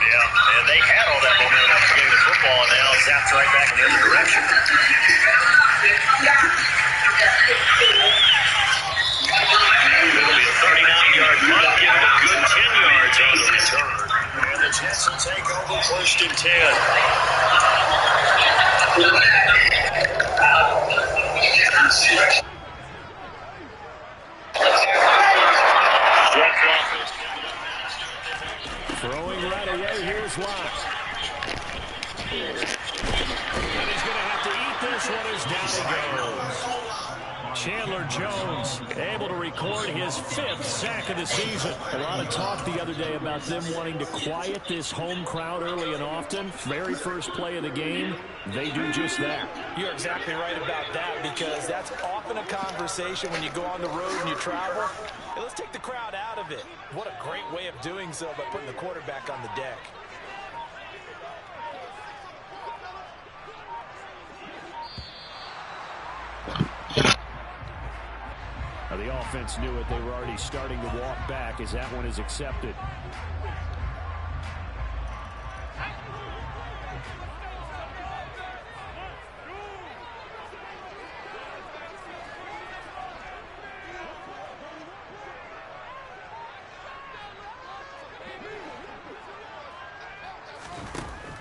Yeah, and they had all that momentum at the beginning of the football, and now zapped right back in the other direction. It'll be a 39-yard punt, giving a good 10 yards on the return. And the Jets will take over 1st and 10. Throwing right away, here's Locke. And he's going to have to eat this one as down he goes. Chandler Jones able to record his 5th sack of the season. A lot of talk the other day about them wanting to quiet this home crowd early and often. Very first play of the game, they do just that. You're exactly right about that, because that's often a conversation when you go on the road and you travel. Hey, let's take the crowd out of it. What a great way of doing so by putting the quarterback on the deck. Now the offense knew it. They were already starting to walk back as that one is accepted.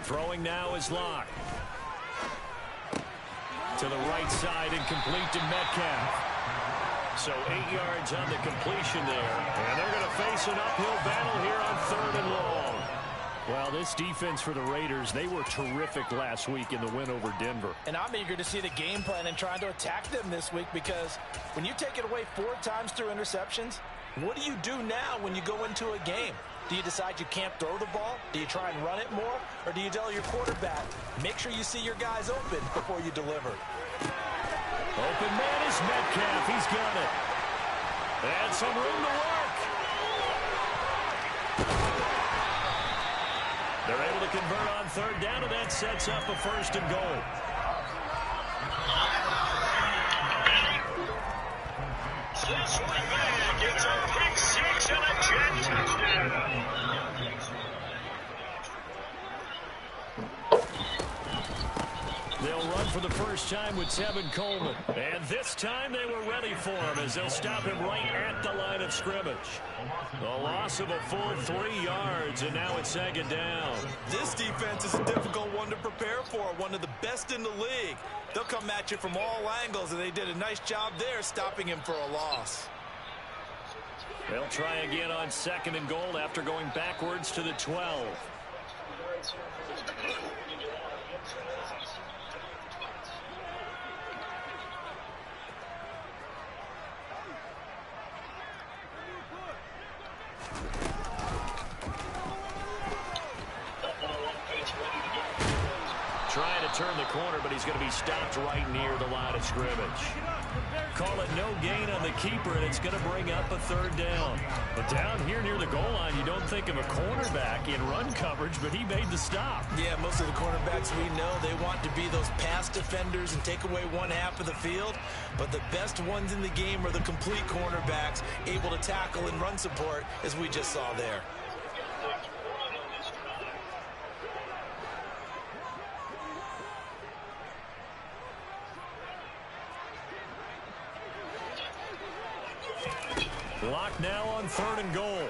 Throwing now is Locke. To the right side and complete to Metcalf. So 8 yards on the completion there. And they're going to face an uphill battle here on 3rd and long. Well, this defense for the Raiders, they were terrific last week in the win over Denver. And I'm eager to see the game plan and trying to attack them this week, because when you take it away 4 times through interceptions, what do you do now when you go into a game? Do you decide you can't throw the ball? Do you try and run it more? Or do you tell your quarterback, make sure you see your guys open before you deliver? Open man is Metcalf. He's got it. And some room to work. They're able to convert on 3rd down, and that sets up a 1st and goal. This one back. It's a pick 6 and a Jet touchdown. They'll run for the first time with Tevin Coleman. And this time they were ready for him, as they'll stop him right at the line of scrimmage. A loss of a full 3 yards, and now it's 2nd down. This defense is a difficult one to prepare for, one of the best in the league. They'll come at you from all angles, and they did a nice job there stopping him for a loss. They'll try again on 2nd and goal after going backwards to the 12. Trying to turn the corner, but he's going to be stopped right near the line of scrimmage. Call it no gain on the keeper, and it's going to bring up a 3rd down. But down here near the goal line, you don't think of a cornerback in run coverage, but he made the stop. Yeah, most of the cornerbacks we know, they want to be those pass defenders and take away 1/2 of the field. But the best ones in the game are the complete cornerbacks, able to tackle and run support, as we just saw there. Lock now on 3rd and goal.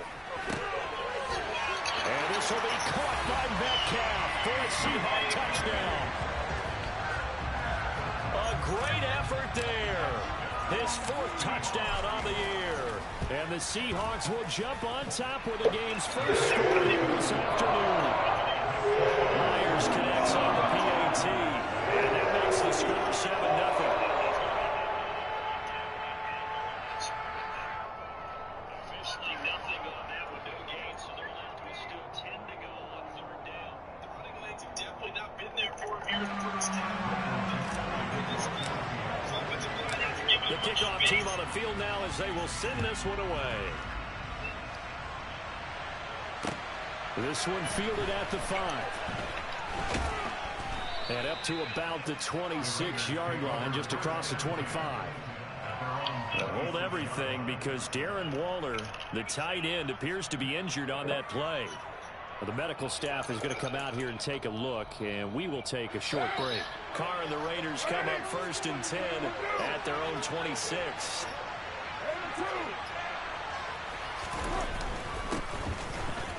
And this will be caught by Metcalf for a Seahawks touchdown. A great effort there. His 4th touchdown on the year. And the Seahawks will jump on top with the game's first score here this afternoon. Myers connects on the PAT. And that makes the score 7-0. The kickoff team on the field now as they will send this one away. This one fielded at the 5. And up to about the 26-yard line, just across the 25. They'll hold everything because Darren Waller, the tight end, appears to be injured on that play. Well, the medical staff is going to come out here and take a look, and we will take a short break. Carr and the Raiders come up 1st and 10 at their own 26.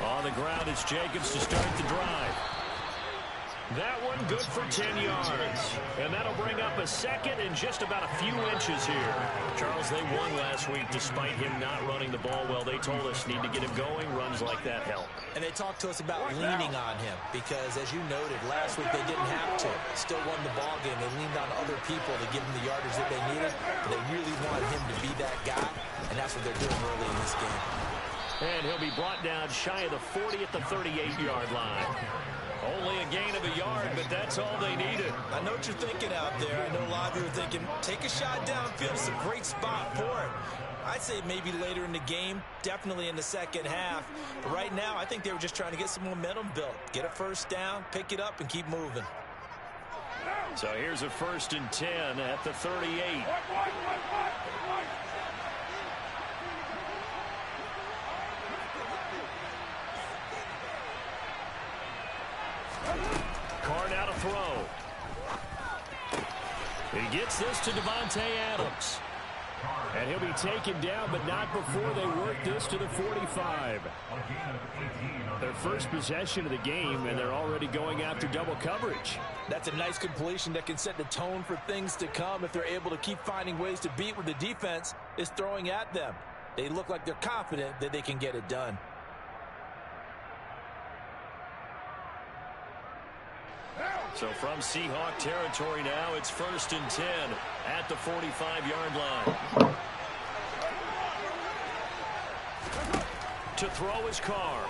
On the ground, it's Jacobs to start the drive. That one good for 10 yards. And that'll bring up a second and just about a few inches here. Charles, they won last week despite him not running the ball well. They told us need to get him going. Runs like that help. And they talked to us about leaning on him because, as you noted, last week they didn't have to. Still won the ball game. They leaned on other people to give them the yardage that they needed. But they really wanted him to be that guy, and that's what they're doing early in this game. And he'll be brought down shy of the 40 at the 38-yard line. Only a gain of a yard, but that's all they needed. I know what you're thinking out there. I know a lot of you are thinking, take a shot downfield. It's a great spot for it. I'd say maybe later in the game, definitely in the second half. But right now, I think they were just trying to get some momentum built. Get a first down, pick it up, and keep moving. So here's a 1st and 10 at the 38. Carr now to throw. He gets this to Devontae Adams. And he'll be taken down, but not before they work this to the 45. Their first possession of the game, and they're already going after double coverage. That's a nice completion that can set the tone for things to come if they're able to keep finding ways to beat what the defense is throwing at them. They look like they're confident that they can get it done. So from Seahawk territory now, it's 1st and 10 at the 45-yard line. To throw is Carr.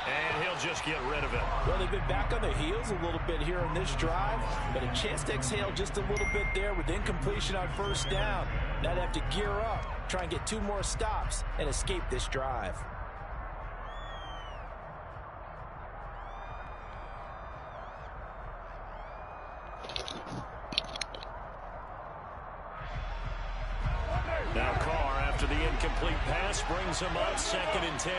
And he'll just get rid of it. Well, they've been back on their heels a little bit here on this drive, but a chance to exhale just a little bit there with incompletion on 1st down. Now they have to gear up, try and get 2 more stops, and escape this drive. Now Carr, after the incomplete pass, brings him up 2nd and 10.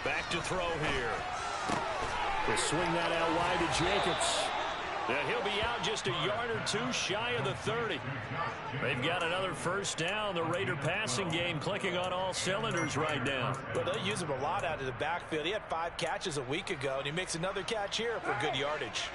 Back to throw here. We'll swing that out wide to Jacobs. And he'll be out just a yard or 2 shy of the 30. They've got another 1st down. The Raider passing game clicking on all cylinders right now. But they use him a lot out of the backfield. He had 5 catches a week ago, and he makes another catch here for good yardage.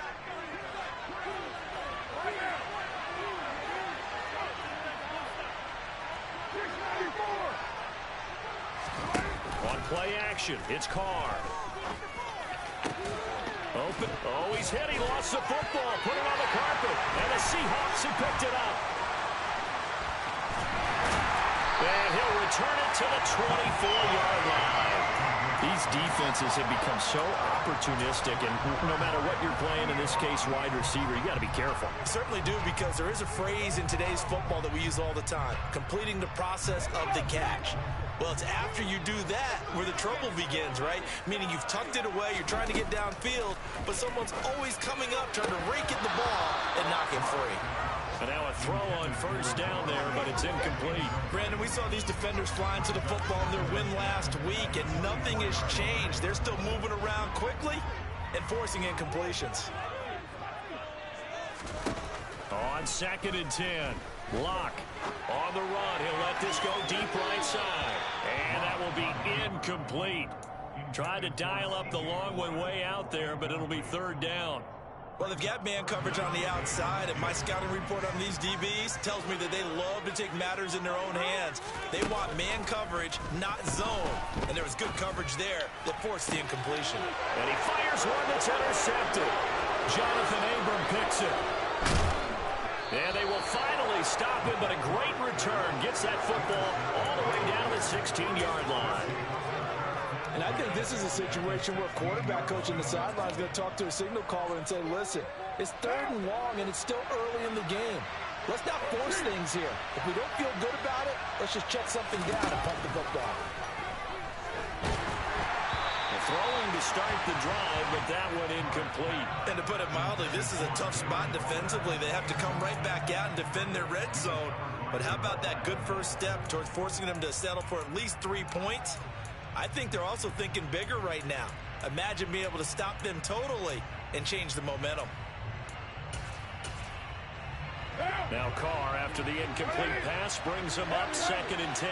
On play action, it's Carr. Open. Oh, he's hit. He lost the football. Put it on the carpet. And the Seahawks have picked it up. And he'll return it to the 24-yard line. These defenses have become so opportunistic, and no matter what you're playing, in this case, wide receiver, you got to be careful. Certainly do, because there is a phrase in today's football that we use all the time, completing the process of the catch. Well, it's after you do that where the trouble begins, right? Meaning you've tucked it away, you're trying to get downfield, but someone's always coming up trying to rake at the ball and knock it free. And now a throw on 1st down there, but it's incomplete. Brandon, we saw these defenders flying to the football in their win last week, and nothing has changed. They're still moving around quickly and forcing incompletions. On 2nd and 10, Locke on the run. He'll let this go deep right side. And that will be incomplete. Tried to dial up the long one way out there, but it'll be 3rd down. Well, they've got man coverage on the outside, and my scouting report on these DBs tells me that they love to take matters in their own hands. They want man coverage, not zone. And there was good coverage there that forced the incompletion. And he fires one that's intercepted. Jonathan Abram picks it. And they will finally stop him, but a great return gets that football all the way down the 16-yard line. And I think this is a situation where a quarterback coach on the sideline is going to talk to a signal caller and say, listen, it's 3rd and long, and it's still early in the game. Let's not force things here. If we don't feel good about it, let's just check something down and pump the football. The throwing to start the drive, but that one incomplete. And to put it mildly, this is a tough spot defensively. They have to come right back out and defend their red zone. But how about that good first step towards forcing them to settle for at least 3 points? I think they're also thinking bigger right now. Imagine being able to stop them totally and change the momentum. Now Carr, after the incomplete pass, brings him up 2nd and 10.